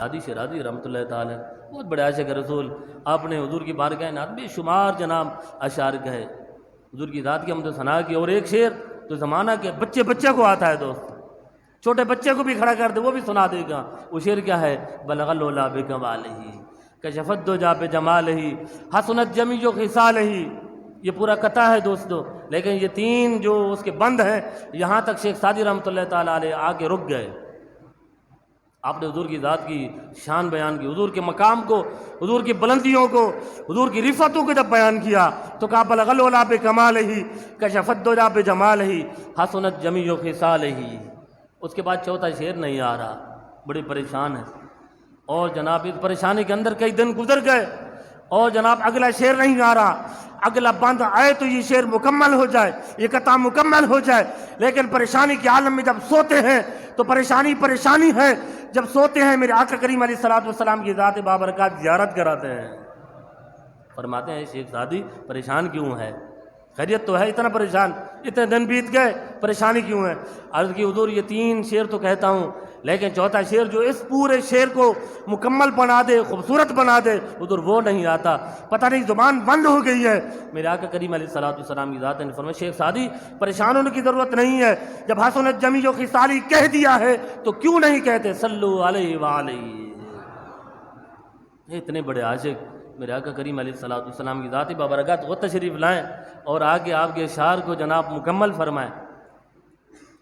شادی شرازی رحمۃ اللہ تعالی بہت بڑے عاشق رسول، آپ نے حضور کی بارگاہ نات بے شمار جناب اشعار کہے، حضور کی ذات کی حمد و ثنا کی، اور ایک شعر تو زمانہ کے بچے بچے کو آتا ہے دوست، چھوٹے بچے کو بھی کھڑا کر دے وہ بھی سنا دے گا۔ وہ شعر کیا ہے؟ بلغ العلا بکمالہ کشف الدجی بجمالہ حسنت جمیع خصالہ، یہ پورا قطع ہے دوستو، لیکن یہ تین جو اس کے بند ہیں یہاں تک شیخ سعدی رحمۃ اللہ تعالیٰ علیہ آ کے رک گئے۔ آپ نے حضور کی ذات کی شان بیان کی، حضور کے مقام کو، حضور کی بلندیوں کو، حضور کی رفعتوں کو جب بیان کیا تو کہا بلغ العلا بکمالہ کشف الدجی بجمالہ حسنت جمیع خصالہ۔ اس کے بعد چوتھا شعر نہیں آ رہا، بڑی پریشان ہے، اور جناب اس پریشانی کے اندر کئی دن گزر گئے، اور جناب اگلا شعر نہیں آ رہا، اگلا بند آئے تو یہ شعر مکمل ہو جائے، یہ قطعہ مکمل ہو جائے، لیکن پریشانی کے عالم میں جب سوتے ہیں تو پریشانی ہے، جب سوتے ہیں میرے آقا کریم علیہ الصلوۃ والسلام کی ذات بابرکات زیارت کراتے ہیں، فرماتے ہیں شیخ سعدی پریشان کیوں ہے؟ خیریت تو ہے، اتنا پریشان، اتنے دن بیت گئے، پریشانی کیوں ہے؟ عرض کی حضور یہ تین شعر تو کہتا ہوں، لیکن چوتھا شعر جو اس پورے شعر کو مکمل بنا دے، خوبصورت بنا دے، حضور وہ نہیں آتا، پتہ نہیں زبان بند ہو گئی ہے۔ میرے آقا کریم علیہ الصلوۃ والسلام کی ذات نے فرمایا شیخ سعدی پریشان ہونے کی ضرورت نہیں ہے، جب حسنت جمیع خصالہ کہہ دیا ہے تو کیوں نہیں کہتے صلو علیہ وآلہ۔ اتنے بڑے عاشق میرے آقا کریم علیہ الصلوۃ والسلام کی ذات بابرکات وہ تشریف لائیں اور آگے آپ کے اشعار کو جناب مکمل فرمائیں۔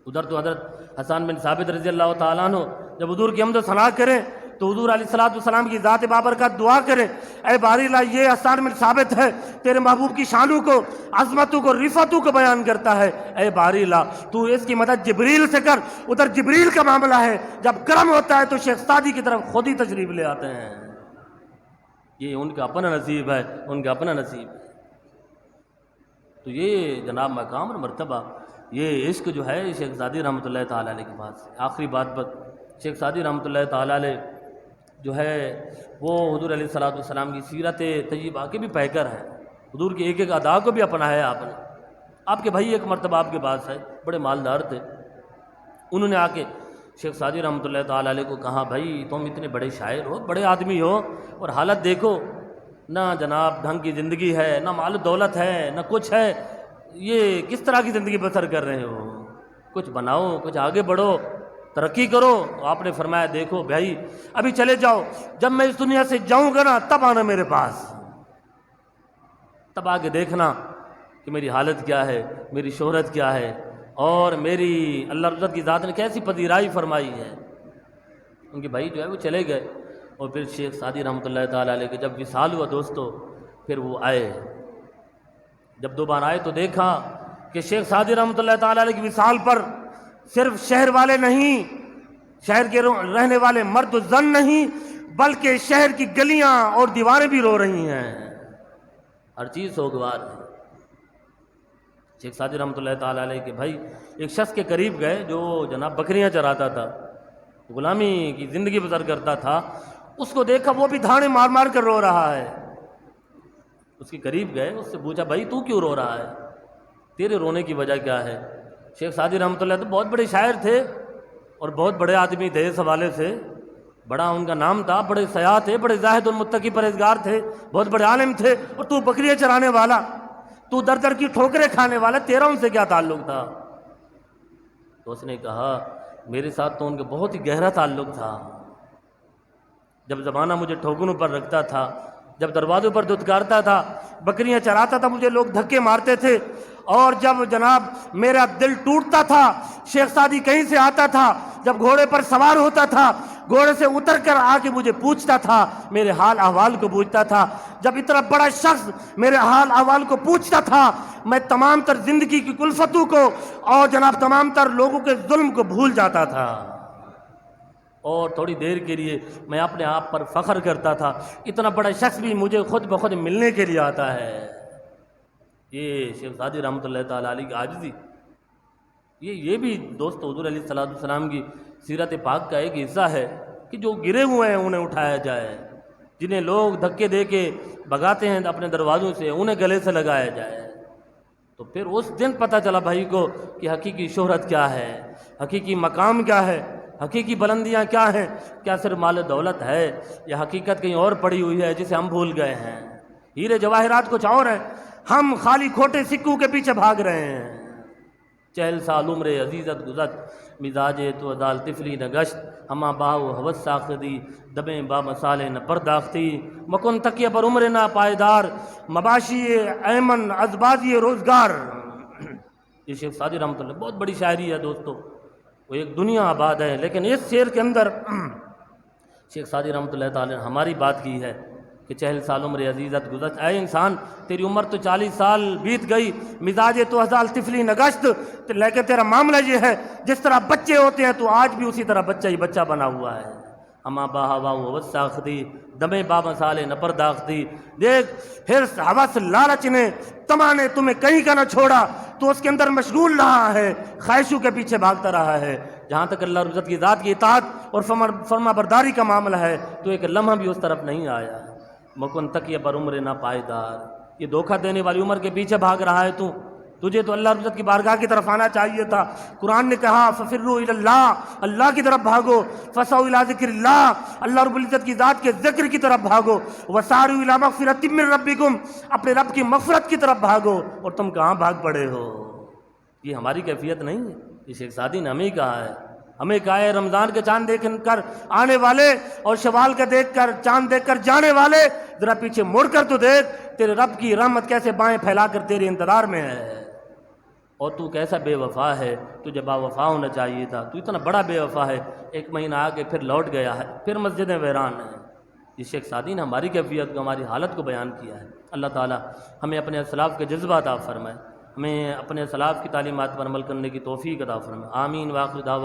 ادھر تو حضرت حسان بن ثابت رضی اللہ تعالیٰ عنہ جب حضور کی حمد و ثنا کریں تو حضور علیہ الصلوۃ والسلام کی ذات بابرکات دعا کریں، اے باری اللہ یہ حسان بن ثابت ہے تیرے محبوب کی شانوں کو، عظمتوں کو، رفعتوں کو بیان کرتا ہے، اے باری اللہ تو اس کی مدد جبریل سے کر۔ ادھر جبریل کا معاملہ ہے، جب کرم ہوتا ہے تو شیخ سعدی کی طرف خود ہی تشریف لے آتے ہیں، یہ ان کا اپنا نصیب ہے، ان کا اپنا نصیب ہے۔ تو یہ جناب مقام اور مرتبہ، یہ عشق جو ہے شیخ سعدی رحمۃ اللہ تعالیٰ علیہ کے پاس۔ آخری بات پر شیخ سعدی رحمۃ اللہ تعالیٰ علیہ جو ہے وہ حضور علیہ الصلوۃ والسلام کی سیرت طیبہ کے بھی پیکر ہیں، حضور کی ایک ایک ادا کو بھی اپنایا آپ نے۔ آپ کے بھائی ایک مرتبہ آپ کے پاس ہے، بڑے مالدار تھے، انہوں نے آ کے شیخ سعدی رحمۃ اللہ تعالیٰ علیہ کو کہا بھائی تم اتنے بڑے شاعر ہو، بڑے آدمی ہو، اور حالت دیکھو، نہ جناب ڈھنگ کی زندگی ہے، نہ مال و دولت ہے، نہ کچھ ہے، یہ کس طرح کی زندگی بسر کر رہے ہو؟ کچھ بناؤ، کچھ آگے بڑھو، ترقی کرو۔ تو آپ نے فرمایا دیکھو بھائی ابھی چلے جاؤ، جب میں اس دنیا سے جاؤں گا نا تب آنا میرے پاس، تب آگے دیکھنا کہ میری حالت کیا ہے، میری شہرت کیا ہے، اور میری اللہ رضا کی ذات نے کیسی پذیرائی فرمائی ہے۔ ان کے بھائی جو ہے وہ چلے گئے، اور پھر شیخ سعدی رحمۃ اللہ تعالیٰ علیہ کے جب وصال ہوا دوستو، پھر وہ آئے، جب دوبارہ آئے تو دیکھا کہ شیخ سعدی رحمۃ اللہ تعالیٰ علیہ کی وصال پر صرف شہر والے نہیں، شہر کے رہنے والے مرد و زن نہیں، بلکہ شہر کی گلیاں اور دیواریں بھی رو رہی ہیں، ہر چیز سوگوار ہے۔ شیخ سعدی رحمۃ اللہ تعالیٰ علیہ کے بھائی ایک شخص کے قریب گئے جو جناب بکریاں چراتا تھا، غلامی کی زندگی بسر کرتا تھا، اس کو دیکھا وہ بھی دھانے مار مار کر رو رہا ہے۔ اس کے قریب گئے، اس سے پوچھا بھائی تو کیوں رو رہا ہے، تیرے رونے کی وجہ کیا ہے؟ شیخ سعدی رحمۃ اللہ تو بہت بڑے شاعر تھے اور بہت بڑے آدمی تھے، اس حوالے سے بڑا ان کا نام تھا، بڑے سیاح تھے، بڑے زاہد المتقی پرہیزگار تھے، بہت بڑے عالم تھے، اور تو بکریاں چرانے والا، تو در در کی ٹھوکریں کھانے والا، تیرا ان سے کیا تعلق تھا؟ تو اس نے کہا میرے ساتھ تو ان کا بہت ہی گہرا تعلق تھا، جب زمانہ مجھے ٹھوکروں پر رکھتا تھا، جب دروازوں پر دھتکارتا تھا، بکریاں چراتا تھا، مجھے لوگ دھکے مارتے تھے، اور جب جناب میرا دل ٹوٹتا تھا شیخ سعدی کہیں سے آتا تھا، جب گھوڑے پر سوار ہوتا تھا، گھوڑے سے اتر کر آ کے مجھے پوچھتا تھا، میرے حال احوال کو پوچھتا تھا، جب اتنا بڑا شخص میرے حال احوال کو پوچھتا تھا، میں تمام تر زندگی کی کلفتوں کو اور جناب تمام تر لوگوں کے ظلم کو بھول جاتا تھا، اور تھوڑی دیر کے لیے میں اپنے آپ پر فخر کرتا تھا، اتنا بڑا شخص بھی مجھے خود بخود ملنے کے لیے آتا ہے۔ یہ شیخ سعدی رحمۃ اللہ تعالیٰ علیہ کی عاجزی، یہ بھی دوست حضور علیہ الصلوۃ والسلام کی سیرت پاک کا ایک حصہ ہے کہ جو گرے ہوئے ہیں انہیں اٹھایا جائے، جنہیں لوگ دھکے دے کے بھگاتے ہیں اپنے دروازوں سے انہیں گلے سے لگایا جائے۔ تو پھر اس دن پتہ چلا بھائی کو کہ حقیقی شہرت کیا ہے، حقیقی مقام کیا ہے، حقیقی بلندیاں کیا ہیں؟ کیا صرف مال و دولت ہے یا حقیقت کہیں اور پڑی ہوئی ہے جسے ہم بھول گئے ہیں؟ ہیرے جواہرات کچھ اور ہیں، ہم خالی کھوٹے سکوں کے پیچھے بھاگ رہے ہیں۔ 40 سال عمر عزیزت گزت، مزاج تو ازال طفلی نہ گشت، ہما باہو حوث ساخدی، دبیں با مسالے نہ پرداختی، مکن تکیہ پر عمر نہ پائیدار، مباشی ایمن ازبازی روزگار۔ یہ شیخ سعدی رحمۃ اللہ، بہت بڑی شاعری ہے دوستو، وہ ایک دنیا آباد ہے، لیکن اس شعر کے اندر شیخ سعدی رحمۃ اللہ تعالی نے ہماری بات کی ہے کہ 40 سال عمر عزیزت گزشت، اے انسان تیری عمر تو 40 سال بیت گئی، مزاج تو ازال طفلی نہ گشت، لیکن تیرا معاملہ یہ ہے جس طرح بچے ہوتے ہیں تو آج بھی اسی طرح بچہ ہی بچہ بنا ہوا ہے۔ اما با ہوا وساختی، دمے با مسالے نہ پرداختی۔ دیکھ حرص حوث لالچ نے طمع نے تمہیں کہیں کا نہ چھوڑا، تو اس کے اندر مشغول رہا ہے، خواہشوں کے پیچھے بھاگتا رہا ہے۔ جہاں تک اللہ رب العزت کی ذات کی اطاعت اور فرما برداری کا معاملہ ہے تو ایک لمحہ بھی اس طرف نہیں آیا۔ مکن تکیہ پر عمر نہ پائیدار، یہ دھوکہ دینے والی عمر کے پیچھے بھاگ رہا ہے تو، تجھے تو اللہ رب العزت کی بارگاہ کی طرف آنا چاہیے تھا۔ قرآن نے کہا ففروا الی اللہ، اللہ کی طرف بھاگو، فسعوا الی ذکر اللہ، اللہ رب العزت کی ذات کے ذکر کی طرف بھاگو، وسارعوا الی مغفرۃ من ربکم، اپنے رب کی مغفرت کی طرف بھاگو، اور تم کہاں بھاگ پڑے ہو؟ یہ ہماری کیفیت نہیں ہے، یہ شیخ سعدی نے ہمیں کہا ہے۔ ہمیں کہا ہے رمضان کے چاند دیکھ کر آنے والے اور شوال کا دیکھ کر چاند دیکھ کر جانے والے، ذرا پیچھے مڑ کر تو دیکھ، تیرے رب کی رحمت کیسے بائیں پھیلا کر تیرے انتظار میں ہے، اور تو کیسا بے وفا ہے، تجھے با وفا ہونا چاہیے تھا، تو اتنا بڑا بے وفا ہے، 1 مہینہ آگے پھر لوٹ گیا ہے، پھر مسجدیں ویران ہیں۔ یہ شیخ سعدی نے ہماری کیفیت کو، ہماری حالت کو بیان کیا ہے۔ اللہ تعالی ہمیں اپنے اسلاف کے جذبات عطا فرمائے، ہمیں اپنے اسلاف کی تعلیمات پر عمل کرنے کی توفیق عطا فرمائے۔ آمین۔ وآخر دعوانا